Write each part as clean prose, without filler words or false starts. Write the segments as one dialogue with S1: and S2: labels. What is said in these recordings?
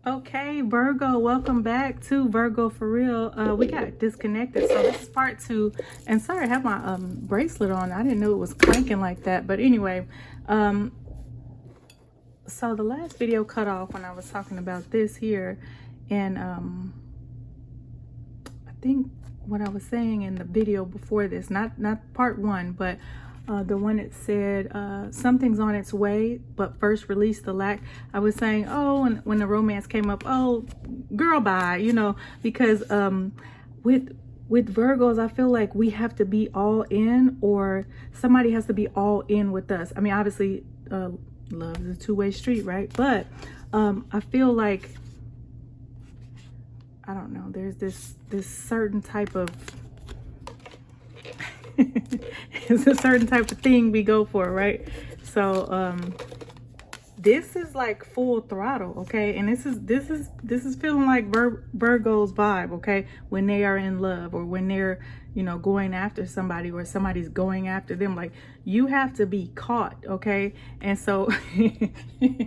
S1: Okay, Virgo, welcome back to Virgo for Real. We got disconnected, so this is part two. And sorry, I have my bracelet on. I didn't know it was clanking like that. But anyway, so the last video cut off when I was talking about this here, and I think what I was saying in the video before this, not part one, but the one that said something's on its way, but first release the lack. I was saying, oh, and when the romance came up, oh, girl, bye, because with Virgos, I feel like we have to be all in, or somebody has to be all in with us. I mean, obviously, love is a two-way street, right? But I feel like, I don't know, there's this certain type of it's a certain type of thing we go for, right? So this is like full throttle, okay? And this is feeling like Virgo's vibe, okay? When they are in love, or when they're going after somebody, or somebody's going after them, like, you have to be caught, okay? And so I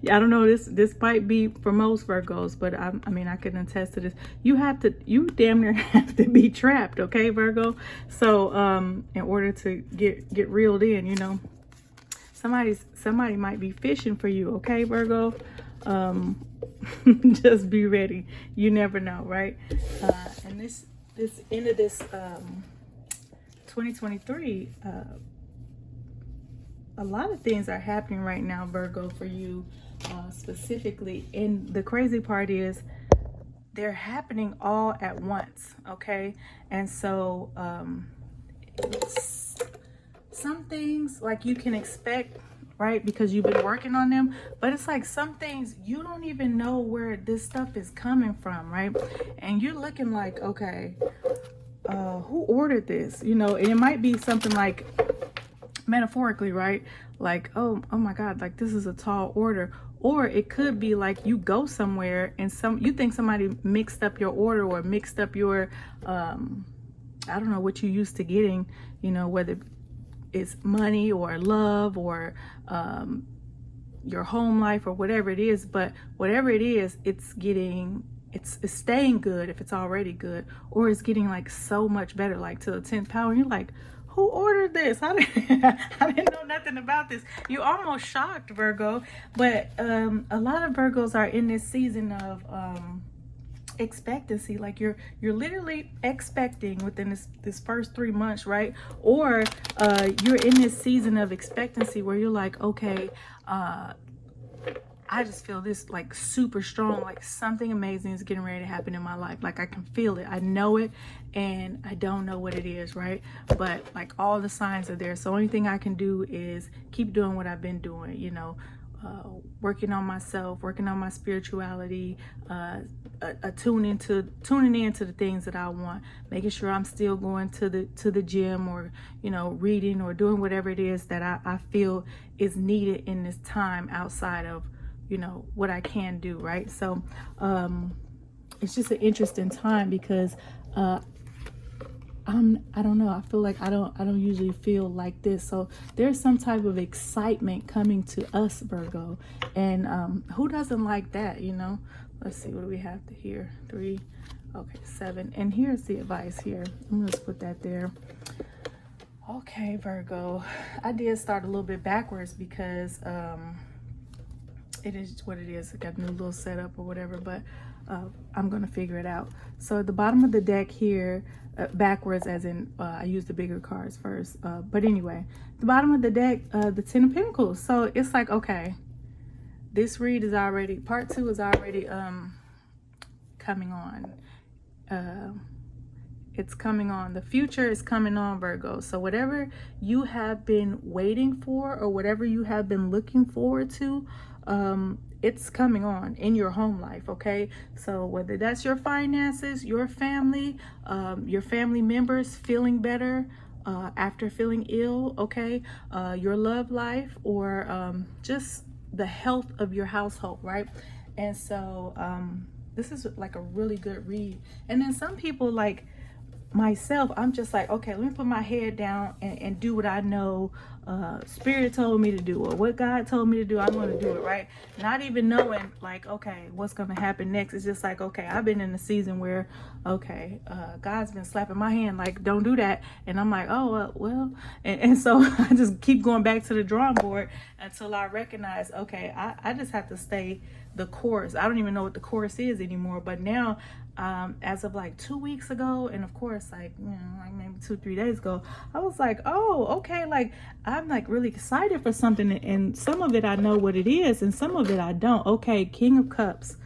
S1: don't know, this might be for most Virgos, but I mean, I can attest to this. You damn near have to be trapped, okay, Virgo? So in order to get reeled in, somebody might be fishing for you, okay, Virgo? Just be ready. You never know, right? And this end of this 2023, a lot of things are happening right now, Virgo, for you specifically. And the crazy part is they're happening all at once, okay? And so some things, like, you can expect, right, because you've been working on them, but it's like some things you don't even know where this stuff is coming from, right? And you're looking like, okay, who ordered this? And it might be something like, metaphorically, right, like, oh my God, like, this is a tall order. Or it could be like you go somewhere and you think somebody mixed up your order, or mixed up your I don't know what you used to getting, whether it's money or love, or your home life, or whatever it is. But whatever it is, it's staying good if it's already good, or it's getting like so much better, like to the 10th power. And you're like, who ordered this? I didn't know nothing about this. You almost shocked, Virgo. But a lot of Virgos are in this season of expectancy. Like, you're literally expecting within this first 3 months, right? Or you're in this season of expectancy where you're like, okay, I just feel this, like, super strong, like something amazing is getting ready to happen in my life. Like, I can feel it, I know it, and I don't know what it is, right? But like, all the signs are there. So only thing I can do is keep doing what I've been doing, working on myself, working on my spirituality, tuning into the things that I want, making sure I'm still going to the gym, or reading, or doing whatever it is that I feel is needed in this time outside of what I can do, right? So it's just an interesting time, because I don't know, I feel like I don't usually feel like this. So there's some type of excitement coming to us, Virgo, and who doesn't like that? Let's see, what do we have here? 3, okay, 7. And here's the advice here. I'm gonna just put that there. Okay, Virgo, I did start a little bit backwards, because it is what it is. I got a new little setup or whatever, but I'm gonna figure it out. So at the bottom of the deck here, backwards, as in I used the bigger cards first, but anyway, the bottom of the deck, the 10 of Pentacles. So it's like, okay, this read is already, part 2 is already coming on. It's coming on. The future is coming on, Virgo. So whatever you have been waiting for, or whatever you have been looking forward to, it's coming on in your home life, okay? So whether that's your finances, your family members feeling better after feeling ill, okay? Your love life, or just the health of your household, right? And so this is like a really good read. And then some people, like, myself, I'm just like, okay, let me put my head down and do what I know Spirit told me to do, or what God told me to do. I'm going to do it, right? Not even knowing, like, okay, what's going to happen next. It's just like, okay, I've been in a season where, okay, God's been slapping my hand, like, don't do that. And I'm like, oh, well. And so I just keep going back to the drawing board until I recognize, okay, I just have to stay the course. I don't even know what the course is anymore. But now, as of like 2 weeks ago, and of course, like, you know, like maybe 2-3 days ago, I was like, oh, okay, like, I'm like really excited for something, and some of it I know what it is, and some of it I don't. Okay, King of Cups.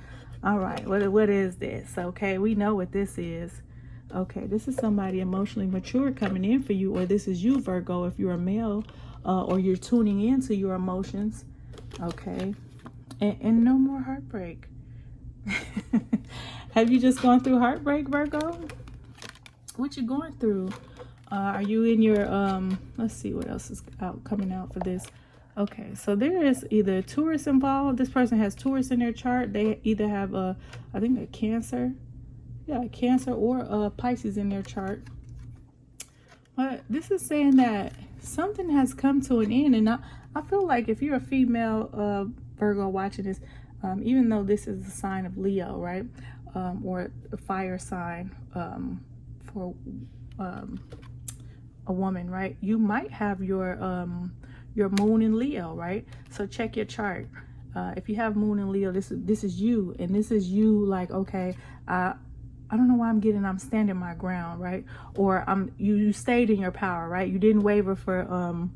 S1: All right, what is this? Okay, we know what this is. Okay, this is somebody emotionally mature coming in for you, or this is you, Virgo, if you're a male, or you're tuning into your emotions. Okay, and no more heartbreak. Have you just gone through heartbreak, Virgo? What you going through? Are you in your let's see what else is coming out for this. Okay, so there is either Taurus involved. This person has Taurus in their chart. They either have I think a Cancer. Yeah, Cancer or Pisces in their chart. But this is saying that something has come to an end, and I feel like if you're a female Virgo watching this, even though this is a sign of Leo, right, or a fire sign for a woman, right, you might have your moon in Leo, right? So check your chart. If you have moon in Leo, this is you, and this is you like, okay, I don't know why I'm standing my ground, right? Or you stayed in your power, right? You didn't waver for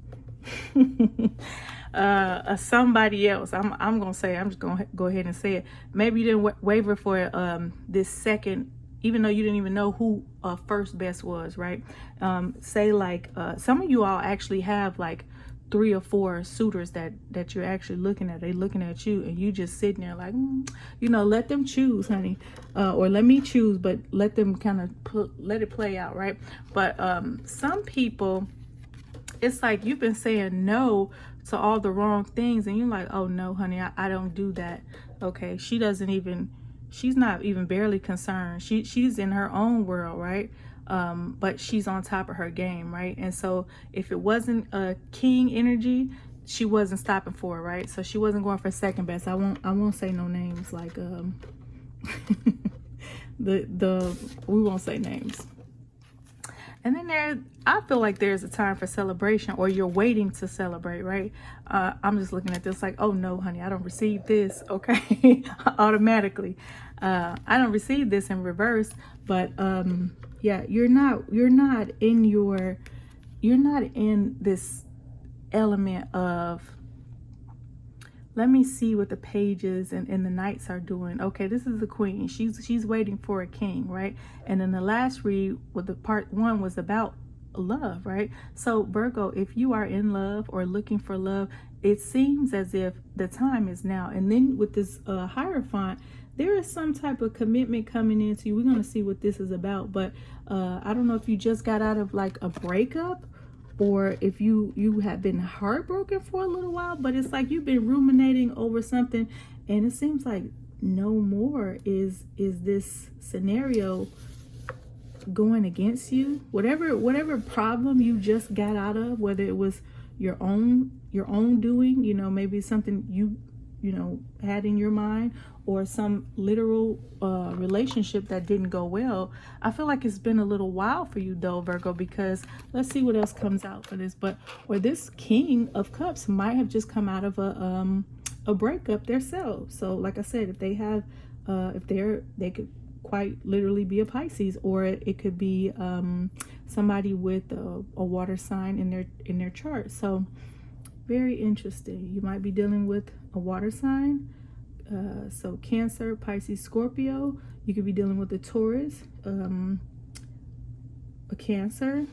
S1: somebody else. I'm gonna say, I'm just gonna go ahead and say it. Maybe you didn't waver for this second, even though you didn't even know who first best was, right? Say like some of you all actually have like 3 or 4 suitors that you're actually looking at. They looking at you, and you just sitting there like, you know, let them choose, honey, or let me choose, but let them kind of let it play out, right? But some people, it's like you've been saying no to all the wrong things, and you're like, oh no, honey, I don't do that. Okay, she's not even barely concerned. She's in her own world, right? But she's on top of her game, right? And so if it wasn't a king energy, she wasn't stopping for it, right? So she wasn't going for second best. I won't say no names, like we won't say names. And then I feel like there's a time for celebration, or you're waiting to celebrate, right? I'm just looking at this like, oh no, honey, I don't receive this, okay? Automatically. I don't receive this in reverse, but yeah, you're not in this element of, let me see what the pages and the knights are doing. Okay, this is the queen. She's waiting for a king, right? And then the last read with the part 1 was about love, right? So Virgo, if you are in love or looking for love, it seems as if the time is now. And then with this Hierophant, there is some type of commitment coming into you. We're going to see what this is about. But I don't know if you just got out of like a breakup, or if you have been heartbroken for a little while, but it's like you've been ruminating over something, and it seems like no more is this scenario going against you. Whatever problem you just got out of, whether it was your own doing, you know, maybe something you know had in your mind, or some literal relationship that didn't go well. I feel like it's been a little while for you though, Virgo, because let's see what else comes out for this. But where this King of Cups might have just come out of a breakup themselves. So like I said, if they have they could quite literally be a Pisces, or it could be somebody with a water sign in their chart. So very interesting. You might be dealing with a water sign. So Cancer, Pisces, Scorpio. You could be dealing with a Taurus, a Cancer.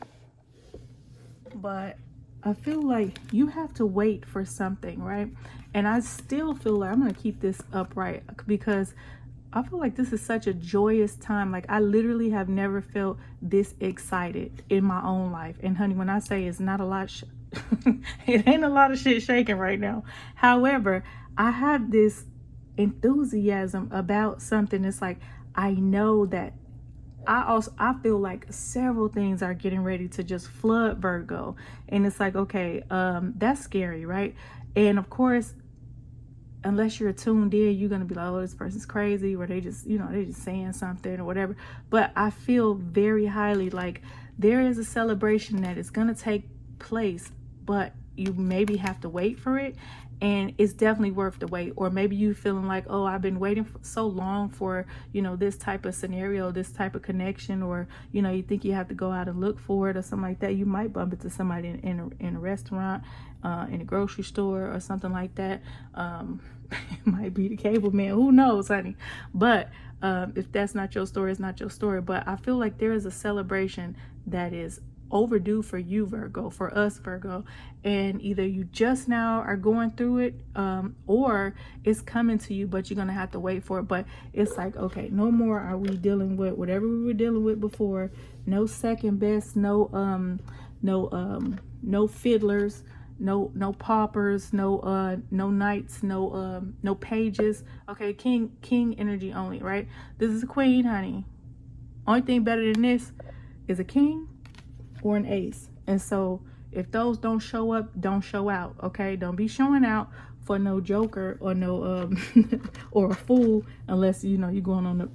S1: But I feel like you have to wait for something, right? And I still feel like I'm going to keep this upright, because I feel like this is such a joyous time. Like I literally have never felt this excited in my own life. And honey, when I say it's not a lot, it ain't a lot of shit shaking right now. However, I have this enthusiasm about something. It's like I know that I feel like several things are getting ready to just flood Virgo, and it's like, okay, that's scary, right? And of course, unless you're tuned in, you're gonna be like, oh, this person's crazy, or they just, they're just saying something or whatever. But I feel very highly like there is a celebration that is gonna take place, but you maybe have to wait for it, and it's definitely worth the wait. Or maybe you feeling like, oh, I've been waiting for so long for, this type of scenario, this type of connection, or you think you have to go out and look for it or something like that. You might bump into somebody in a restaurant, in a grocery store or something like that. It might be the cable man, who knows, honey. But if that's not your story, it's not your story. But I feel like there is a celebration that is overdue for you, Virgo, for us, Virgo, and either you just now are going through it, or it's coming to you, but you're gonna have to wait for it. But it's like, okay, no more are we dealing with whatever we were dealing with before. No second best, no fiddlers, no paupers, no knights, no pages. Okay, king energy only, right? This is a queen, honey. Only thing better than this is a king or an ace. And so if those don't show up, don't show out. Okay, don't be showing out for no joker or no or a fool, unless you're going on the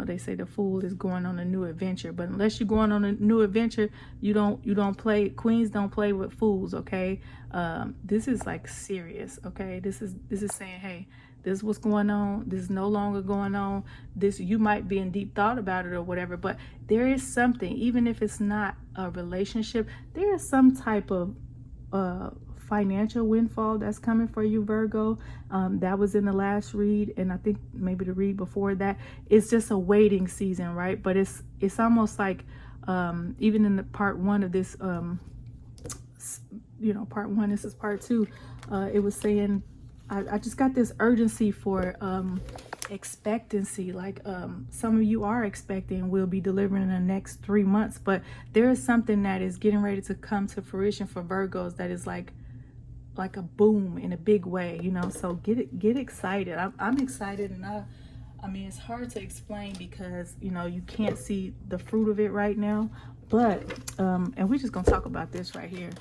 S1: they say the fool is going on a new adventure. But unless you're going on a new adventure, you don't play. Queens don't play with fools. Okay, this is like serious. Okay, this is saying, hey, this is what's going on. This is no longer going on. This, you might be in deep thought about it or whatever, but there is something, even if it's not a relationship, there is some type of financial windfall that's coming for you, Virgo. That was in the last read, and I think maybe the read before that. It's just a waiting season, right? But it's almost like even in the part one of this, part one, this is part two. It was saying, I just got this urgency for expectancy. Like some of you are expecting will be delivering in the next 3 months, but there is something that is getting ready to come to fruition for Virgos that is like a boom in a big way, so get excited. I'm excited, and I mean, it's hard to explain because you can't see the fruit of it right now. But and we're just gonna talk about this right here,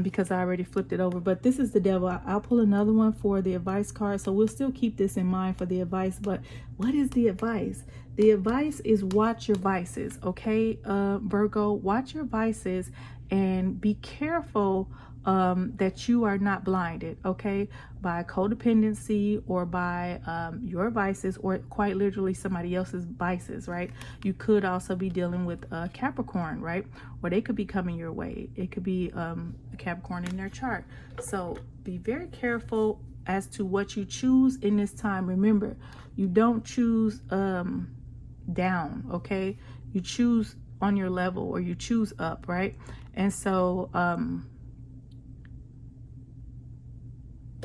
S1: because I already flipped it over. But this is the devil. I'll pull another one for the advice card, so we'll still keep this in mind for the advice. But what is the advice? The advice is watch your vices. Okay, Virgo, watch your vices and be careful that you are not blinded, okay, by codependency or by your vices, or quite literally somebody else's vices, right? You could also be dealing with Capricorn, right? Or they could be coming your way. It could be a Capricorn in their chart. So be very careful as to what you choose in this time. Remember, you don't choose down, okay? You choose on your level, or you choose up, right? And so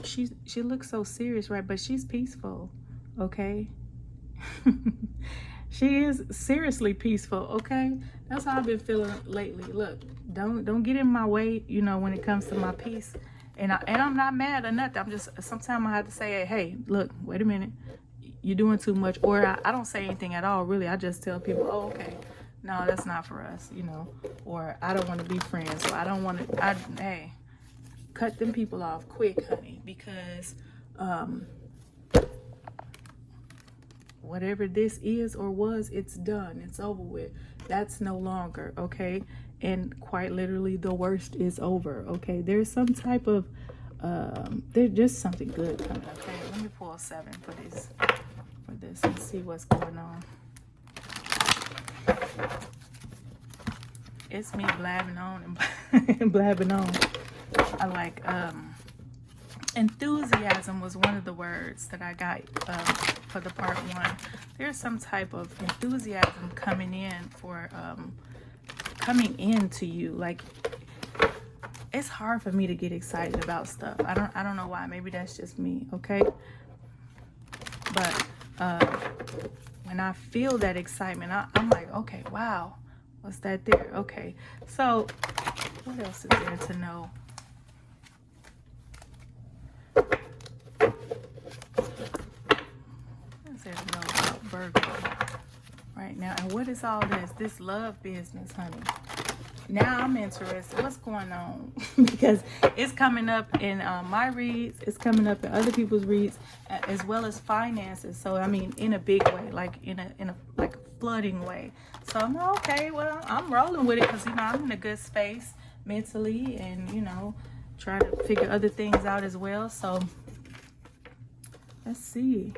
S1: she looks so serious, right? But she's peaceful, okay? She is seriously peaceful, okay? That's how I've been feeling lately. Look, don't get in my way, when it comes to my peace. And I'm not mad or nothing. I'm just, sometimes I have to say, hey, look, wait a minute, you're doing too much. Or I don't say anything at all, really. I just tell people, oh, okay, no, that's not for us, or I don't want to be friends, or I don't want to, hey, cut them people off quick, honey, because whatever this is or was, it's done, it's over with. That's no longer, okay? And quite literally, the worst is over, okay? There's some type of there's just something good coming. Okay, let me pull 7 for this and see what's going on. It's me blabbing on and blabbing on. I like enthusiasm was one of the words that I got for the part 1. There's some type of enthusiasm coming into you. Like, it's hard for me to get excited about stuff. I don't know why. Maybe that's just me, okay? But when I feel that excitement, I'm like, okay, wow, what's that there? Okay, so what else is there to know? What is there to know about Virgo right now. And what is all this? This love business, honey. Now I'm interested. What's going on? Because it's coming up in my reads. It's coming up in other people's reads, as well as finances. So I mean, in a big way, like in a like flooding way. So I'm like, okay. Well, I'm rolling with it because you know I'm in a good space mentally, and you know, trying to figure other things out as well. So let's see.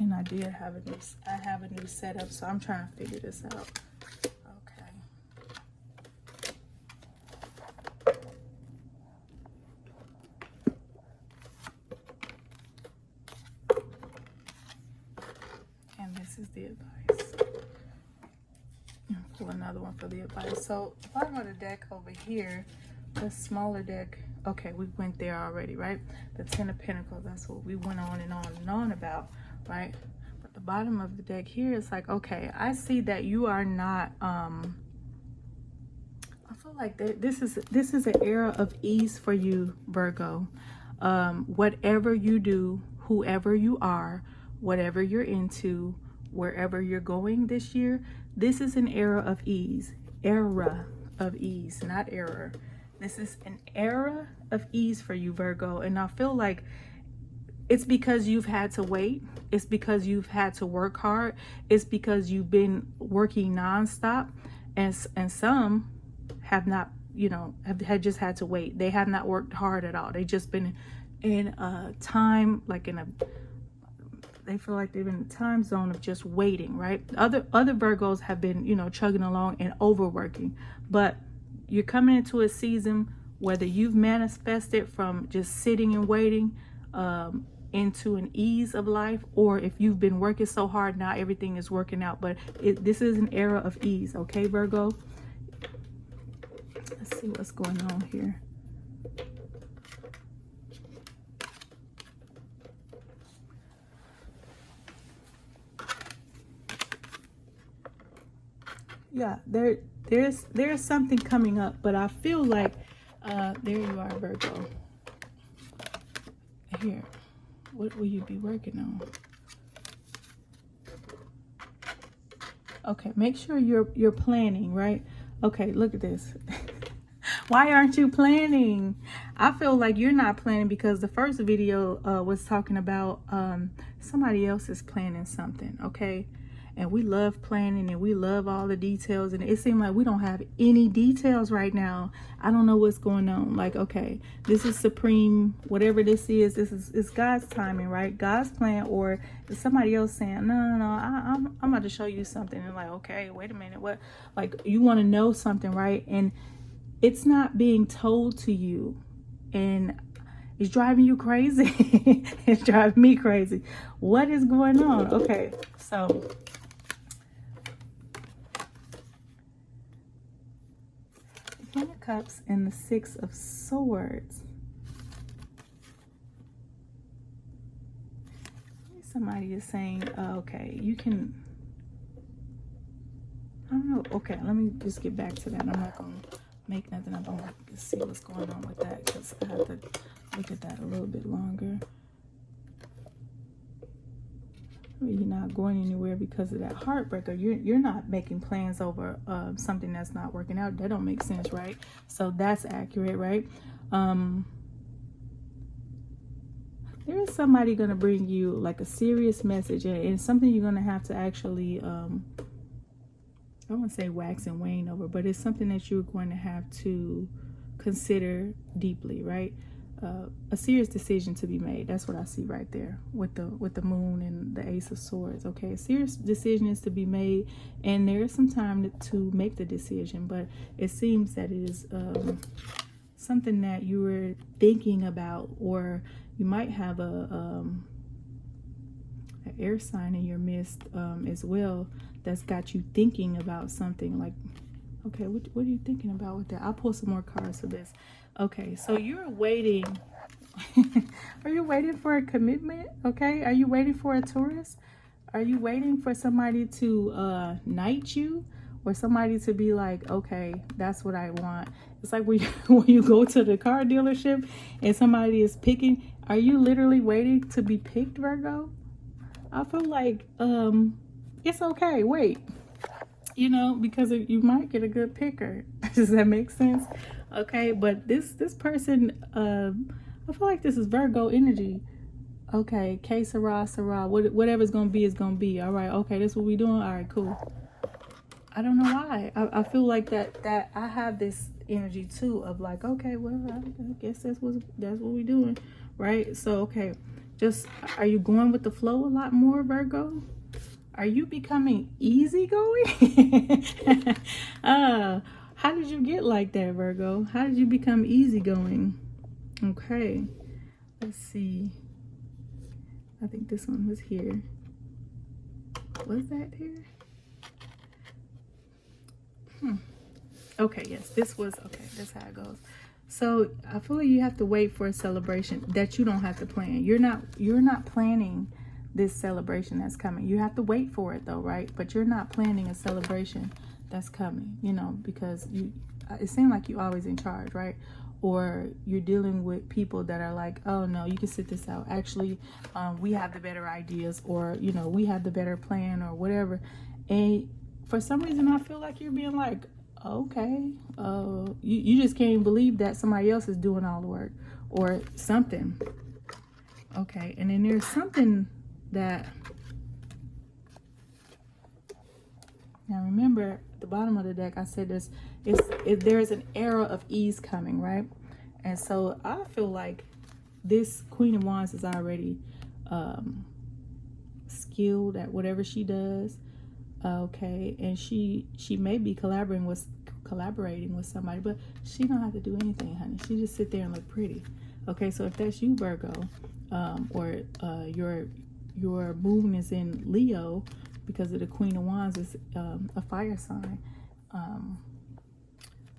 S1: And I did have a new setup, so I'm trying to figure this out. Okay. And this is the advice. Pull another one for the advice. So if I go to deck over here, the smaller deck, okay, we went there already, right? The Ten of Pentacles, that's what we went on and on and on about, right? But the bottom of the deck here is like, okay, I see that you are not I feel like this is an era of ease for you, Virgo. Whatever you do, whoever you are, whatever you're into, wherever you're going this year, this is an era of ease. Era of ease, not error. This is an era of ease for you, Virgo. And I feel like it's because you've had to wait. It's because you've had to work hard. It's because you've been working nonstop. And some have not, you know, have just had to wait. They have not worked hard at all. They've just been in a time, like they feel like they've been in a time zone of just waiting, right? Other Virgos have been, you know, chugging along and overworking. But you're coming into a season, whether you've manifested from just sitting and waiting into an ease of life, or if you've been working so hard, now everything is working out. But this is an era of ease, okay, Virgo? Let's see what's going on here. Yeah, there's something coming up, but I feel like there you are, Virgo. Here, what will you be working on? Okay, make sure you're planning, right? Okay, look at this. Why aren't you planning? I feel like you're not planning because the first video was talking about somebody else is planning something, okay? And we love planning and we love all the details, and it seems like we don't have any details right now. I don't know what's going on. Like, okay, this is supreme, whatever this is, it's God's timing, right? God's plan, or is somebody else saying, no, I'm about to show you something, and like, okay, wait a minute, what? Like, you want to know something, right? And it's not being told to you, and it's driving you crazy. It's driving me crazy. What is going on? Okay, so Ten of Cups and the Six of Swords. Somebody is saying, okay, you can, I don't know. Okay, let me just get back to that. I'm not going to make nothing up. I'm going to see what's going on with that because I have to look at that a little bit longer. You're not going anywhere because of that heartbreaker. You're not making plans over something that's not working out. That don't make sense, right? So that's accurate, right? There is somebody going to bring you like a serious message, and something you're going to have to actually I won't say wax and wane over, but it's something that you're going to have to consider deeply, right? A serious decision to be made. That's what I see right there with the moon and the Ace of Swords. Okay, a serious decision is to be made, and there is some time to make the decision, but it seems that it is something that you were thinking about, or you might have an air sign in your midst as well that's got you thinking about something. Like, okay, what are you thinking about with that? I'll pull some more cards for this. Okay, so you're waiting. Are you waiting for a commitment? Okay, are you waiting for a Taurus? Are you waiting for somebody to knight you? or somebody to be like, okay, that's what I want. It's like when you go to the car dealership and somebody is picking, are you literally waiting to be picked, Virgo? I feel like it's okay, wait, you know, because you might get a good picker. Does that make sense? Okay, but this person, I feel like this is Virgo energy. Okay, que sera, sera. Whatever's gonna be is gonna be. All right, okay, that's what we doing. All right, cool. I don't know why. I feel like that I have this energy too of like, okay, well, I guess that's what we doing, right? So okay, just are you going with the flow a lot more, Virgo? Are you becoming easygoing? How did you get like that, Virgo? How did you become easygoing? Okay, let's see. I think this one was here. Was that here? Okay, yes, this was, okay, that's how it goes. So I feel like you have to wait for a celebration that you don't have to plan. You're not planning this celebration that's coming. You have to wait for it though, right? But you're not planning a celebration that's coming, you know, because it seems like you're always in charge, right? Or you're dealing with people that are like, oh no, you can sit this out. Actually, we have the better ideas, or, you know, we have the better plan or whatever. And for some reason, I feel like you're being like, okay, you just can't believe that somebody else is doing all the work or something. Okay, and then there's something that, now remember at the bottom of the deck, I said there's an era of ease coming, right? And so I feel like this Queen of Wands is already skilled at whatever she does. Okay, and she may be collaborating with somebody, but she don't have to do anything, honey. She just sit there and look pretty. Okay, so if that's you, Virgo, or your moon is in Leo, because of the Queen of Wands is a fire sign,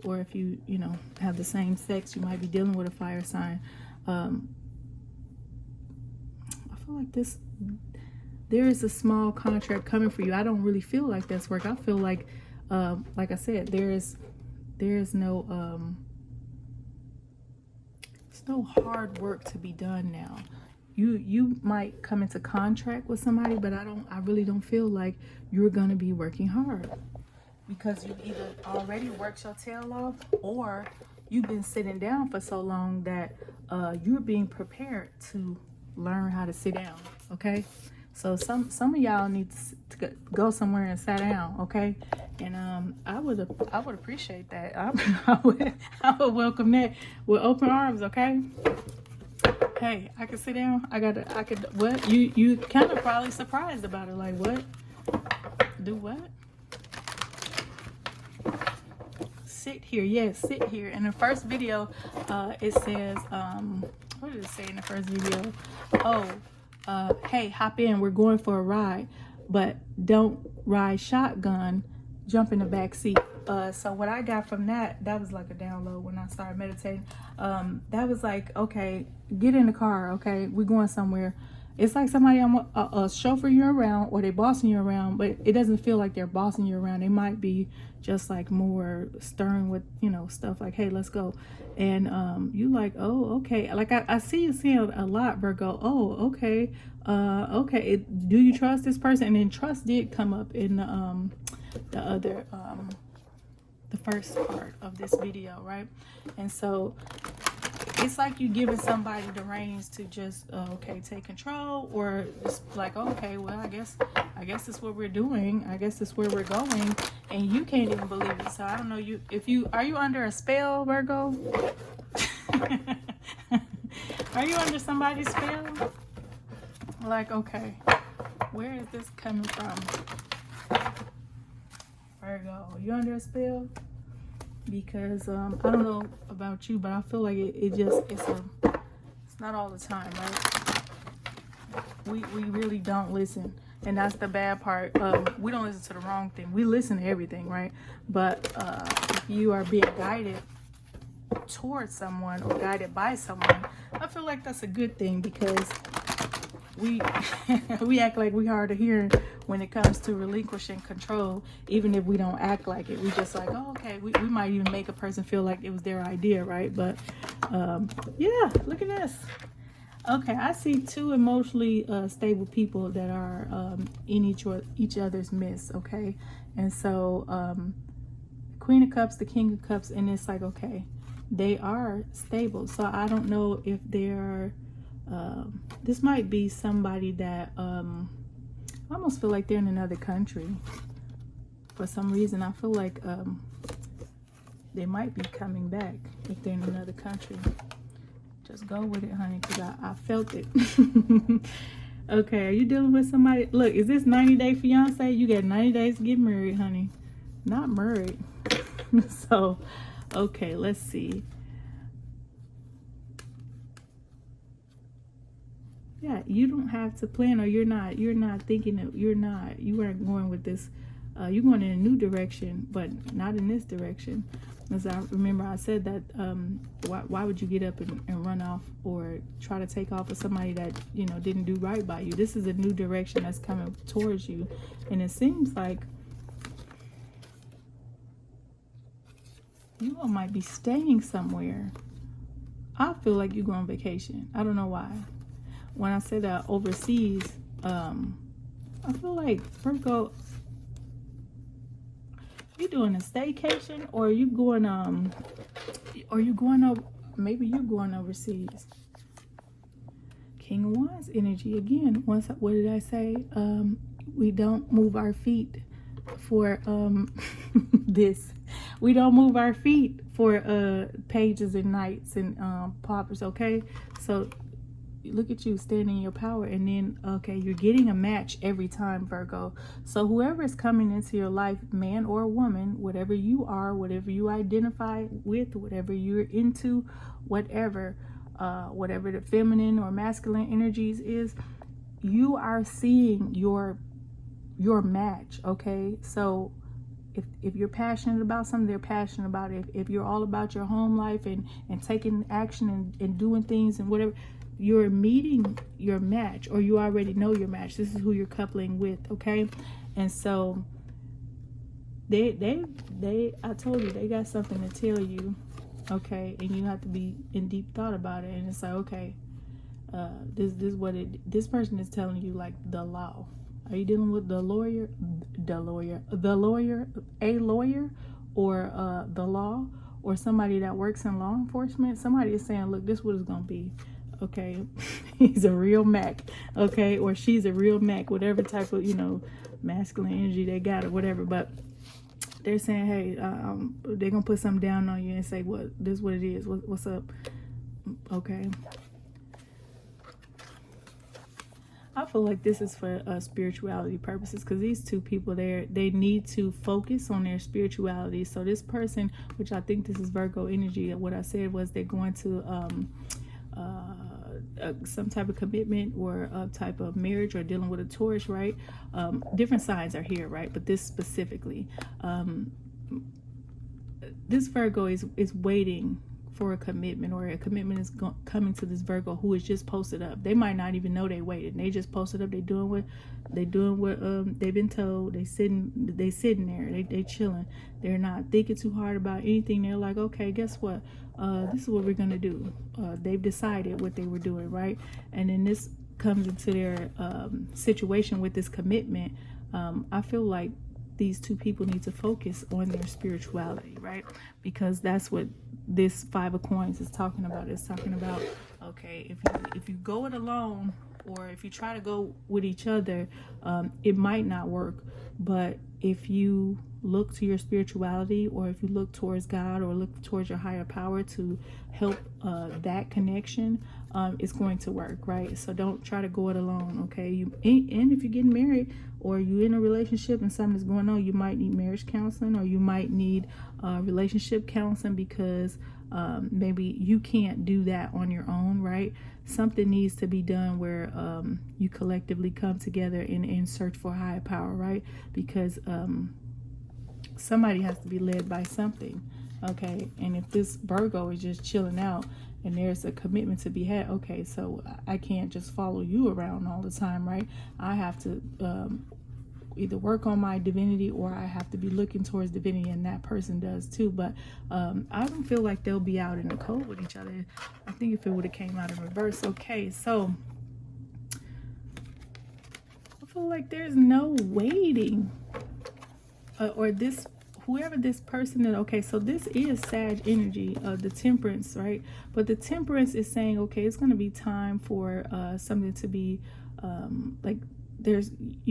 S1: or if you know have the same sex, you might be dealing with a fire sign. I feel like there is a small contract coming for you. I don't really feel like that's work. I feel like I said, there is no it's no hard work to be done now. You might come into contract with somebody, but I really don't feel like you're gonna be working hard, because you either already worked your tail off, or you've been sitting down for so long that you're being prepared to learn how to sit down. Okay, so some of y'all need to go somewhere and sit down. Okay, and I would appreciate that. I would welcome that with open arms. Okay. Hey, I can sit down. I could what? You kind of probably surprised about it. Like, what? Do what? Sit here. Yes, sit here. In the first video, it says, what did it say in the first video? Oh, hey, hop in. We're going for a ride, but don't ride shotgun. Jump in the back seat. So what I got from that was like a download when I started meditating. That was like, okay, get in the car. Okay, we're going somewhere. It's like somebody chauffeuring you around, or they bossing you around, but it doesn't feel like they're bossing you around. They might be just like more stirring with, you know, stuff like, hey, let's go. And you like, oh, okay. Like I see you saying a lot, Virgo. Oh, okay. Okay. Do you trust this person? And then trust did come up in the other the first part of this video, right? And so it's like you giving somebody the reins to just okay, take control, or just like, okay, well, I guess that's what we're doing. I guess that's where we're going, and you can't even believe it. So I don't know, are you under a spell, Virgo? Are you under somebody's spell? Like, okay, where is this coming from? Virgo, you under a spell? Because I don't know about you, but I feel like it's not all the time, right? We really don't listen, and that's the bad part. We don't listen to the wrong thing. We listen to everything, right? But if you are being guided towards someone or guided by someone, I feel like that's a good thing, because we we act like we hard of hearing when it comes to relinquishing control, even if we don't act like it. We just like, oh, okay, we might even make a person feel like it was their idea, right? But yeah, look at this. Okay, I see two emotionally stable people that are in each other's midst. Okay, and so Queen of Cups, the King of Cups, and it's like, okay, they are stable. So I don't know if they're this might be somebody that I almost feel like they're in another country for some reason. I feel like they might be coming back if they're in another country. Just go with it, honey, because I felt it. Okay, are you dealing with somebody? Look, is this 90-day fiance? You got 90 days to get married, honey. Not married. So, okay, let's see. Yeah, you don't have to plan, or you're not thinking that you aren't going with this. You're going in a new direction, but not in this direction. As I remember, I said that why would you get up and run off or try to take off with somebody that, you know, didn't do right by you? This is a new direction that's coming towards you, and it seems like you all might be staying somewhere. I feel like you go on vacation. I don't know why. When I said overseas, I feel like Virgo, you doing a staycation, or you going over, maybe you're going overseas. King of Wands energy again. What did I say? We don't move our feet for this. We don't move our feet for pages and knights and paupers. Okay, so look at you standing in your power, and then okay, you're getting a match every time, Virgo. So whoever is coming into your life, man or woman, whatever you are, whatever you identify with, whatever you're into, whatever the feminine or masculine energies is, you are seeing your match. Okay, so if you're passionate about something, they're passionate about it. If you're all about your home life and taking action and doing things and whatever, you're meeting your match, or you already know your match. This is who you're coupling with, okay? And so they I told you, they got something to tell you, okay? And you have to be in deep thought about it. And it's like, okay, this person is telling you, like, the law. Are you dealing with a lawyer, or the law, or somebody that works in law enforcement? Somebody is saying, look, this is what it's gonna be. Okay, he's a real Mac, okay, or she's a real Mac, whatever type of, you know, masculine energy they got or whatever. But they're saying, hey, they're gonna put something down on you and say, what, this is what it is, what's up? Okay, I feel like this is for spirituality purposes, because these two people there, they need to focus on their spirituality. So this person, which I think this is Virgo energy, what I said was they're going to some type of commitment or a type of marriage, or dealing with a Taurus, right? Different signs are here, right? But this specifically, this Virgo is waiting for a commitment, or a commitment is coming to this Virgo who is just posted up. They might not even know they waited. They just posted up. They doing what they've been told. They sitting there. They chilling. They're not thinking too hard about anything. They're like, okay, guess what? This is what we're gonna do. They've decided what they were doing, right? And then this comes into their situation with this commitment. I feel like these two people need to focus on their spirituality, right? Because that's what this Five of Coins is talking about. It's talking about, okay, if you go it alone, or if you try to go with each other, it might not work. But if you look to your spirituality, or if you look towards God, or look towards your higher power to help that connection, it's going to work, right? So don't try to go it alone, okay? And if you're getting married, or you're in a relationship and something's going on, you might need marriage counseling, or you might need relationship counseling, because maybe you can't do that on your own, right? Something needs to be done where you collectively come together and search for higher power, right? Because somebody has to be led by something. Okay, and if this Virgo is just chilling out and there's a commitment to be had, okay, so I can't just follow you around all the time, right? I have to either work on my divinity, or I have to be looking towards divinity, and that person does too. But I don't feel like they'll be out in the cold with each other. I think if it would have came out in reverse. Okay, so I feel like there's no waiting, or this, whoever this person is. Okay, so this is Sag energy, the Temperance, right? But the Temperance is saying, okay, it's going to be time for something to be like, you're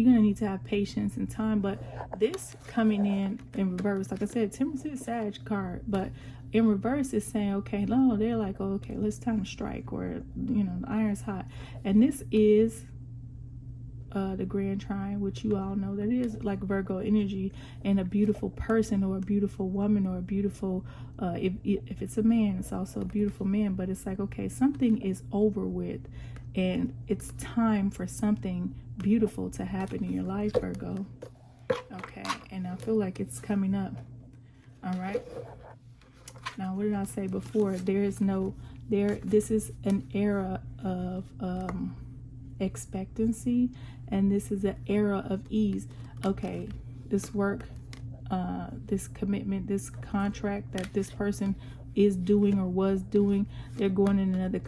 S1: gonna need to have patience and time. But this coming in reverse, like I said, Temperance is Sag card, but in reverse is saying, okay, no, they're like, oh, okay, let's time to strike, or the iron's hot. And this is the Grand Trine, which you all know that is like Virgo energy, and a beautiful person, or a beautiful woman, or a beautiful if it's a man, it's also a beautiful man. But it's like, okay, something is over with, and it's time for something beautiful to happen in your life, Virgo. Okay, and I feel like it's coming up. All right, now what did I say before? This is an era of expectancy, and this is an era of ease. Okay, this work, this commitment, this contract that this person is doing or was doing, they're going in another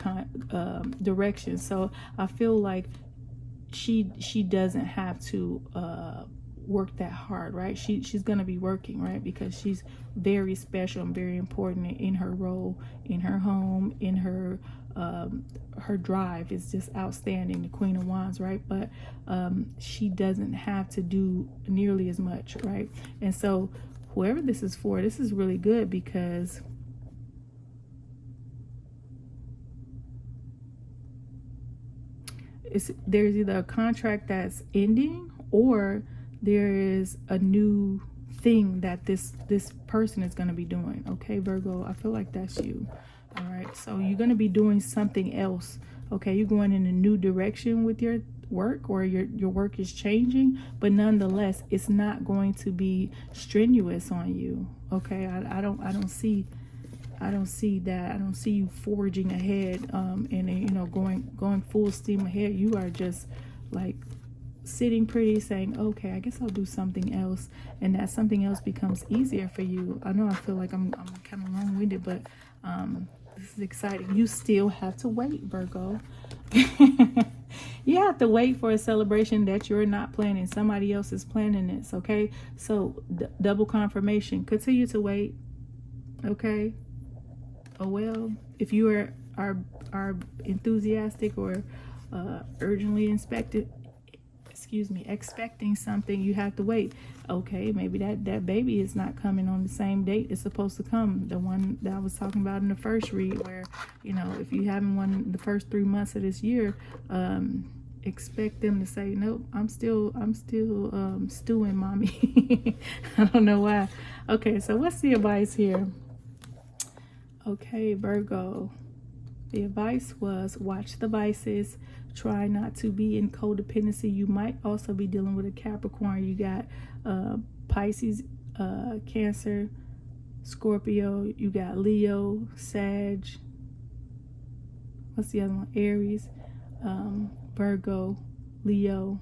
S1: direction. So I feel like she doesn't have to work that hard, right? She's gonna be working, right? Because she's very special and very important in her role, in her home, in her drive is just outstanding, the Queen of Wands, right? But she doesn't have to do nearly as much, right? And so whoever this is for, this is really good, because there's either a contract that's ending, or there is a new thing that this person is going to be doing. Okay, Virgo, I feel like that's you. All right, so you're going to be doing something else. Okay, you're going in a new direction with your work, or your work is changing, but nonetheless it's not going to be strenuous on you. Okay, I don't see that. I don't see you forging ahead and going full steam ahead. You are just like sitting pretty, saying, okay, I guess I'll do something else, and that something else becomes easier for you. I know I feel like I'm kind of long-winded, but this is exciting. You still have to wait, Virgo. You have to wait for a celebration that you're not planning. Somebody else is planning this. Okay, so double confirmation. Continue to wait. Okay. Oh well, if you are enthusiastic or urgently expecting something, you have to wait. Okay, maybe that baby is not coming on the same date it's supposed to come. The one that I was talking about in the first read, where if you haven't won the first 3 months of this year, expect them to say, nope, I'm still stewing, mommy. I don't know why. Okay, so what's the advice here? Okay, Virgo, the advice was watch the vices, try not to be in codependency. You might also be dealing with a Capricorn. You got Pisces, Cancer, Scorpio, you got Leo, Sag, what's the other one? Aries, Virgo, Leo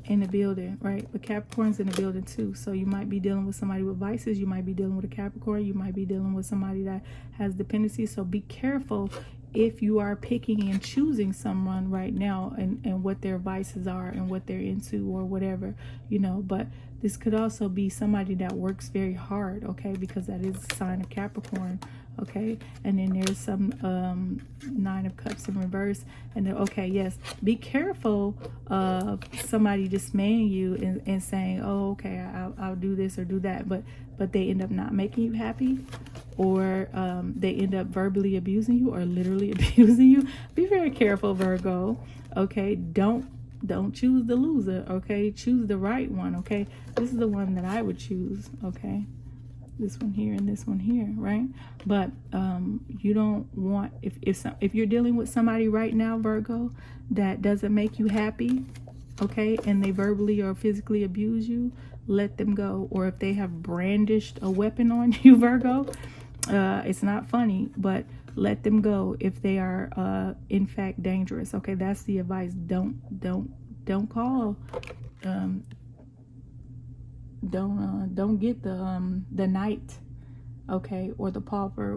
S1: in the building, right? But Capricorn's in the building too. So you might be dealing with somebody with vices. You might be dealing with a Capricorn. You might be dealing with somebody that has dependency. So be careful if you are picking and choosing someone right now, and what their vices are and what they're into or whatever, but this could also be somebody that works very hard, okay, because that is a sign of Capricorn. Okay, and then there's some Nine of Cups in reverse, and then, okay, yes, be careful of somebody dismaying you and saying, oh, okay, I'll do this or do that, but they end up not making you happy, or they end up verbally abusing you or literally abusing you. Be very careful, Virgo. Okay, don't choose the loser. Okay, choose the right one. Okay, this is the one that I would choose. Okay, this one here and this one here, right? But you don't want, if you're dealing with somebody right now, Virgo, that doesn't make you happy, okay, and they verbally or physically abuse you, let them go. Or if they have brandished a weapon on you, Virgo, it's not funny, but let them go if they are in fact dangerous. Okay, that's the advice. Don't call. Don't get the knight, okay, or the pauper,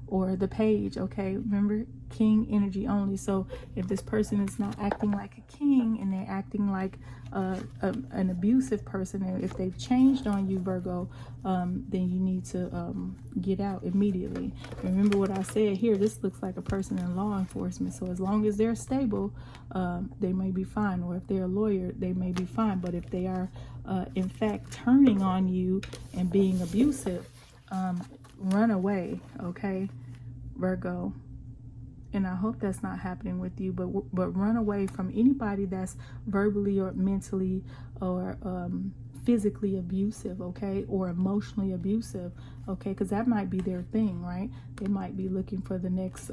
S1: or the page. Okay, remember, king energy only. So if this person is not acting like a king and they're acting like an abusive person, and if they've changed on you, Virgo, then you need to get out immediately. Remember what I said here, this looks like a person in law enforcement. So as long as they're stable, they may be fine. Or if they're a lawyer, they may be fine. But if they are in fact turning on you and being abusive, run away, okay, Virgo. And I hope that's not happening with you, but run away from anybody that's verbally or mentally or physically abusive, okay, or emotionally abusive, okay, because that might be their thing, right? They might be looking for the next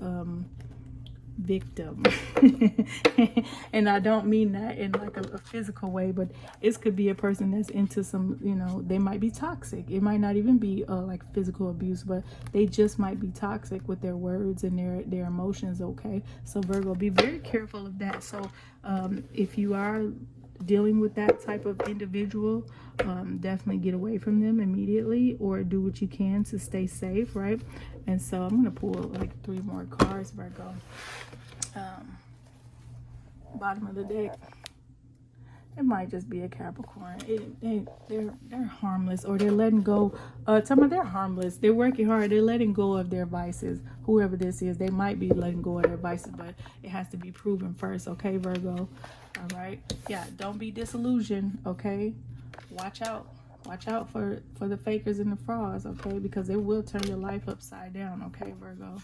S1: victim. And I don't mean that in like a physical way, but it could be a person that's into some, you know, they might be toxic. It might not even be like physical abuse, but they just might be toxic with their words and their emotions, okay? So Virgo, be very careful of that. So if you are dealing with that type of individual, definitely get away from them immediately, or do what you can to stay safe, right? And so I'm gonna pull like 3 more cards, Virgo. Bottom of the deck, it might just be a Capricorn. They're harmless, or they're letting go. They're harmless. They're working hard. They're letting go of their vices. Whoever this is, they might be letting go of their vices, but it has to be proven first, okay, Virgo? All right. Yeah, don't be disillusioned, okay? Watch out. Watch out for the fakers and the frauds, okay? Because it will turn your life upside down, okay, Virgo?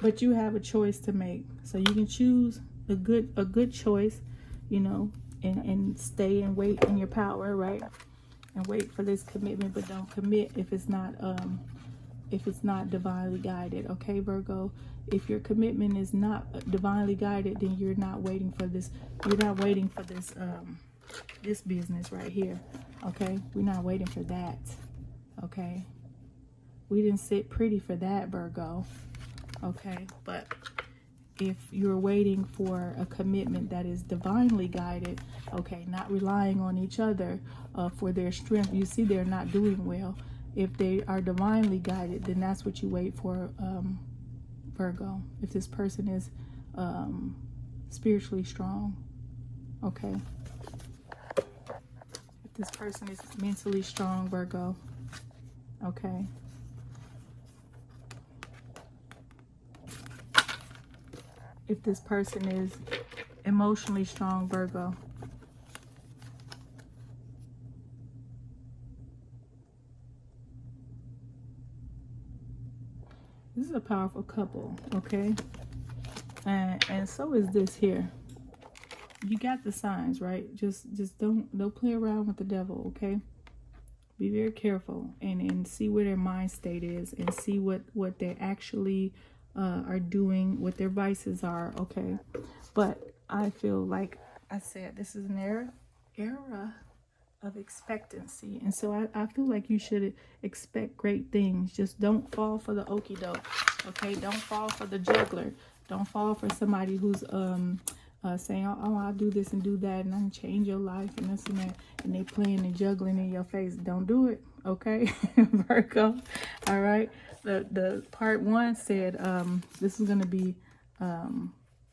S1: But you have a choice to make. So you can choose a good choice, you know, and stay and wait in your power, right? And wait for this commitment, but don't commit if it's not divinely guided, okay, Virgo? If your commitment is not divinely guided, then you're not waiting for this. You're not waiting for this this business right here, okay? We're not waiting for that, okay? We didn't sit pretty for that, Virgo, okay? But if you're waiting for a commitment that is divinely guided, okay, not relying on each other for their strength, you see they're not doing well. If they are divinely guided, then that's what you wait for, Virgo. If this person is spiritually strong, okay? If this person is mentally strong, Virgo, okay? If this person is emotionally strong, Virgo. This is a powerful couple, okay? And so is this here. You got the signs, right? Just don't play around with the devil, okay? Be very careful and see where their mind state is, and see what they actually are doing, what their vices are, okay? But I feel like I said, this is an era of expectancy, and so I feel like you should expect great things. Just don't fall for the okie doke, okay? Don't fall for the juggler. Don't fall for somebody who's saying, oh, I'll do this and do that, and I can change your life and this and that, and they playing and juggling in your face. Don't do it, okay? Virgo. All right. The part 1 said this is going to be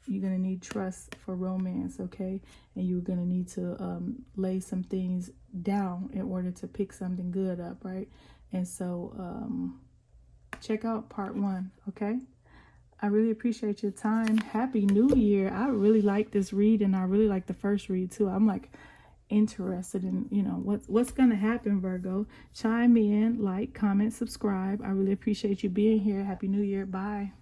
S1: you're going to need trust for romance, okay? And you're going to need to lay some things down in order to pick something good up, right? And so check out part 1, okay? I really appreciate your time. Happy New Year. I really like this read, and I really like the first read too. I'm like interested in, you know, what's going to happen, Virgo. Chime in, like, comment, subscribe. I really appreciate you being here. Happy New Year. Bye.